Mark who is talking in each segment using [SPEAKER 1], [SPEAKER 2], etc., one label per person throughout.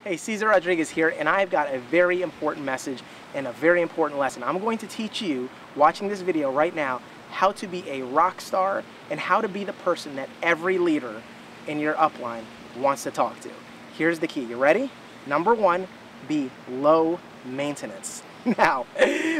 [SPEAKER 1] Hey, Cesar Rodriguez here, and I've got a very important message and a very important lesson. I'm going to teach you, watching this video right now, how to be a rock star and how to be the person that every leader in your upline wants to talk to. Here's the key. You ready? Number one, be low maintenance. Now,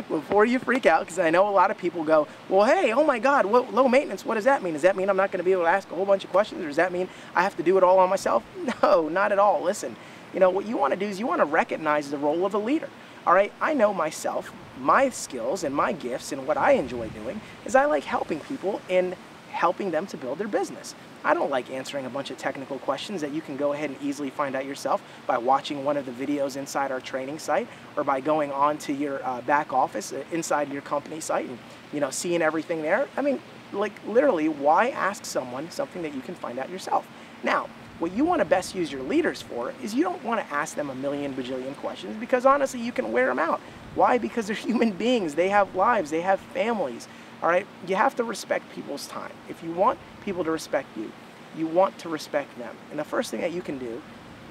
[SPEAKER 1] before you freak out, because I know a lot of people go, well, hey, oh my God, what, low maintenance, what does that mean? Does that mean I'm not going to be able to ask a whole bunch of questions, or does that mean I have to do it all on myself? No, not at all. Listen, you know, what you want to do is you want to recognize the role of a leader. All right, I know myself, my skills and my gifts and what I enjoy doing is I like helping people and helping them to build their business. I don't like answering a bunch of technical questions that you can go ahead and easily find out yourself by watching one of the videos inside our training site or by going on to your back office inside your company site and, you know, seeing everything there. I mean, like literally, why ask someone something that you can find out yourself? Now, what you want to best use your leaders for is you don't want to ask them a million bajillion questions because honestly, you can wear them out. Why? Because they're human beings. They have lives. They have families. All right, you have to respect people's time. If you want people to respect you, you want to respect them. And the first thing that you can do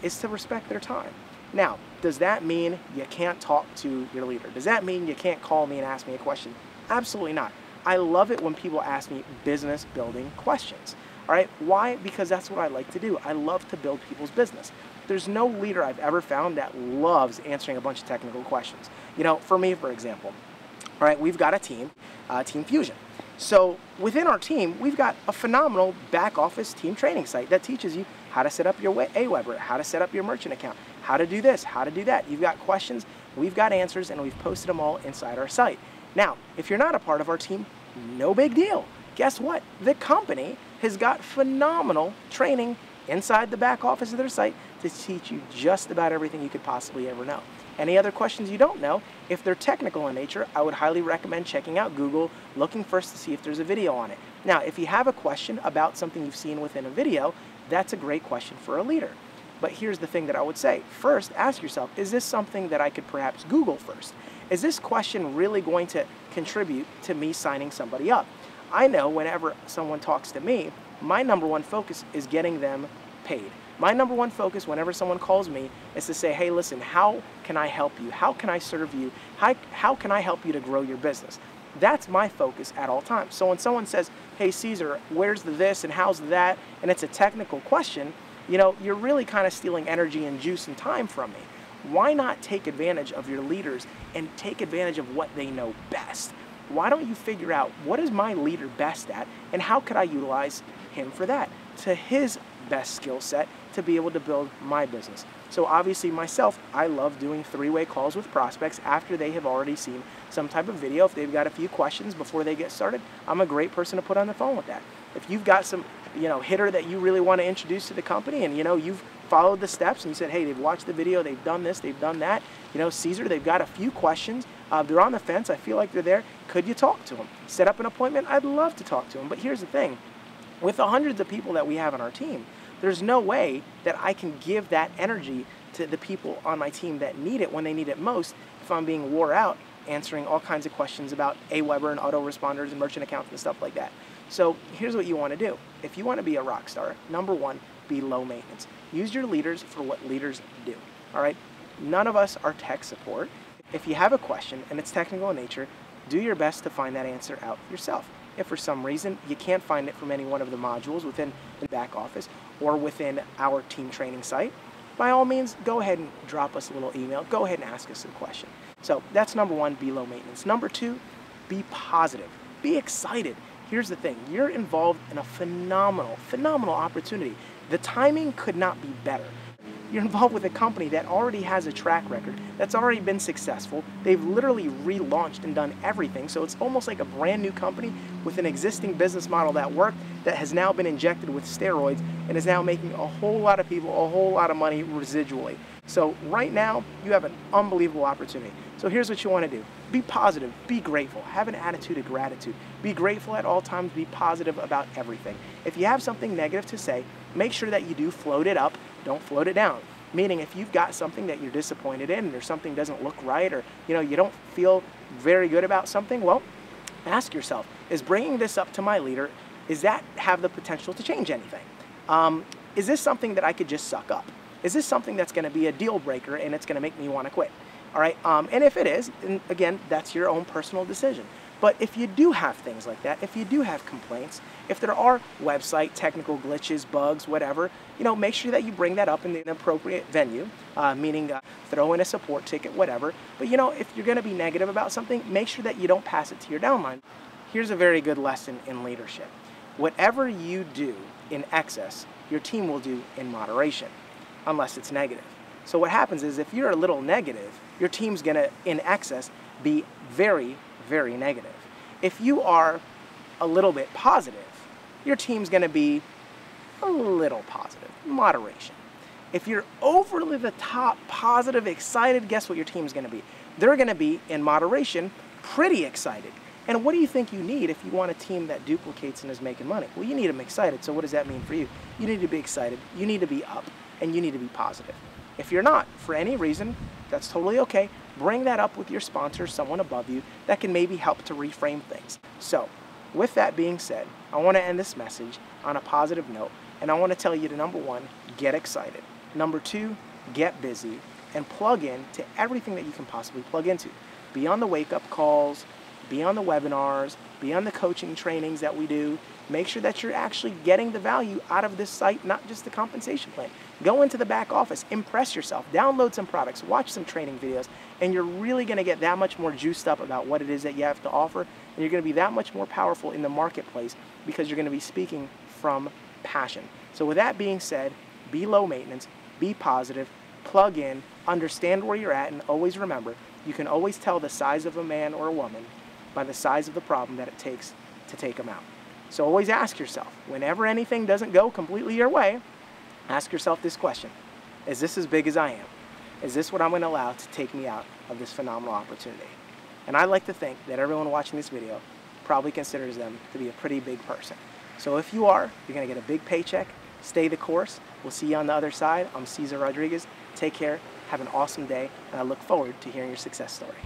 [SPEAKER 1] is to respect their time. Now, does that mean you can't talk to your leader? Does that mean you can't call me and ask me a question? Absolutely not. I love it when people ask me business building questions. All right, why? Because that's what I like to do. I love to build people's business. There's no leader I've ever found that loves answering a bunch of technical questions. You know, for me, for example, all right, we've got a team, Team Fusion. So within our team, we've got a phenomenal back office team training site that teaches you how to set up your AWeber, how to set up your merchant account, how to do this, how to do that. You've got questions, we've got answers, and we've posted them all inside our site. Now, if you're not a part of our team, no big deal. Guess what? The company has got phenomenal training inside the back office of their site to teach you just about everything you could possibly ever know. Any other questions you don't know, if they're technical in nature, I would highly recommend checking out Google, looking first to see if there's a video on it. Now, if you have a question about something you've seen within a video, that's a great question for a leader. But here's the thing that I would say. First, ask yourself, is this something that I could perhaps Google first? Is this question really going to contribute to me signing somebody up? I know whenever someone talks to me, my number one focus is getting them paid. My number one focus whenever someone calls me is to say, hey, listen, how can I help you? How can I serve you? How can I help you to grow your business? That's my focus at all times. So when someone says, hey, Cesar, where's the this and how's that? And it's a technical question, you know, you're really kind of stealing energy and juice and time from me. Why not take advantage of your leaders and take advantage of what they know best? Why don't you figure out what is my leader best at and how could I utilize him for that, to his best skill set to be able to build my business. So obviously myself, I love doing three-way calls with prospects after they have already seen some type of video. If they've got a few questions before they get started, I'm a great person to put on the phone with that. If you've got some, you know, hitter that you really want to introduce to the company and, you know, you've followed the steps and you said, hey, they've watched the video, they've done this, they've done that, you know, Cesar, they've got a few questions, they're on the fence, I feel like they're there, could you talk to them? Set up an appointment, I'd love to talk to them. But here's the thing, with the hundreds of people that we have on our team, there's no way that I can give that energy to the people on my team that need it when they need it most if I'm being wore out answering all kinds of questions about AWeber and autoresponders and merchant accounts and stuff like that. So here's what you want to do. If you want to be a rock star, number one, be low maintenance. Use your leaders for what leaders do. All right? None of us are tech support. If you have a question and it's technical in nature, do your best to find that answer out yourself. If for some reason you can't find it from any one of the modules within the back office or within our team training site, by all means, go ahead and drop us a little email. Go ahead and ask us a question. So that's number one, be low maintenance. Number two, be positive. Be excited. Here's the thing. You're involved in a phenomenal opportunity. The timing could not be better. You're involved with a company that already has a track record, that's already been successful. They've literally relaunched and done everything. So it's almost like a brand new company with an existing business model that worked, that has now been injected with steroids and is now making a whole lot of people a whole lot of money residually. So right now, you have an unbelievable opportunity. So here's what you want to do. Be positive, be grateful, have an attitude of gratitude. Be grateful at all times, be positive about everything. If you have something negative to say, make sure that you do float it up, don't float it down. Meaning if you've got something that you're disappointed in or something doesn't look right or you don't feel very good about something, well, ask yourself, is bringing this up to my leader, does that have the potential to change anything? Is this something that I could just suck up? Is this something that's going to be a deal breaker and it's going to make me want to quit? All right, and if it is, then again, that's your own personal decision. But if you do have things like that, if you do have complaints, if there are website technical glitches, bugs, whatever, make sure that you bring that up in the appropriate venue, meaning throw in a support ticket, whatever. But if you're going to be negative about something, make sure that you don't pass it to your downline. Here's a very good lesson in leadership. Whatever you do in excess, your team will do in moderation, unless it's negative. So what happens is if you're a little negative, your team's going to, in excess, be very, very negative. If you are a little bit positive, your team's going to be a little positive, moderation. If you're overly the top, positive, excited, guess what your team's going to be? They're going to be, in moderation, pretty excited. And what do you think you need if you want a team that duplicates and is making money? Well, you need them excited. So what does that mean for you? You need to be excited, you need to be up, and you need to be positive. If you're not, for any reason, that's totally okay. Bring that up with your sponsor, someone above you, that can maybe help to reframe things. So, with that being said, I want to end this message on a positive note, and I want to tell you to, number one, get excited. Number two, get busy, and plug in to everything that you can possibly plug into. Be on the wake-up calls, be on the webinars, be on the coaching trainings that we do. Make sure that you're actually getting the value out of this site, not just the compensation plan. Go into the back office, impress yourself, download some products, watch some training videos, and you're really going to get that much more juiced up about what it is that you have to offer, and you're going to be that much more powerful in the marketplace because you're going to be speaking from passion. So with that being said, be low maintenance, be positive, plug in, understand where you're at, and always remember, you can always tell the size of a man or a woman by the size of the problem that it takes to take them out. So always ask yourself, whenever anything doesn't go completely your way, ask yourself this question: is this as big as I am? Is this what I'm going to allow to take me out of this phenomenal opportunity? And I like to think that everyone watching this video probably considers them to be a pretty big person. So if you are, you're going to get a big paycheck. Stay the course. We'll see you on the other side. I'm Cesar Rodriguez. Take care. Have an awesome day. And I look forward to hearing your success story.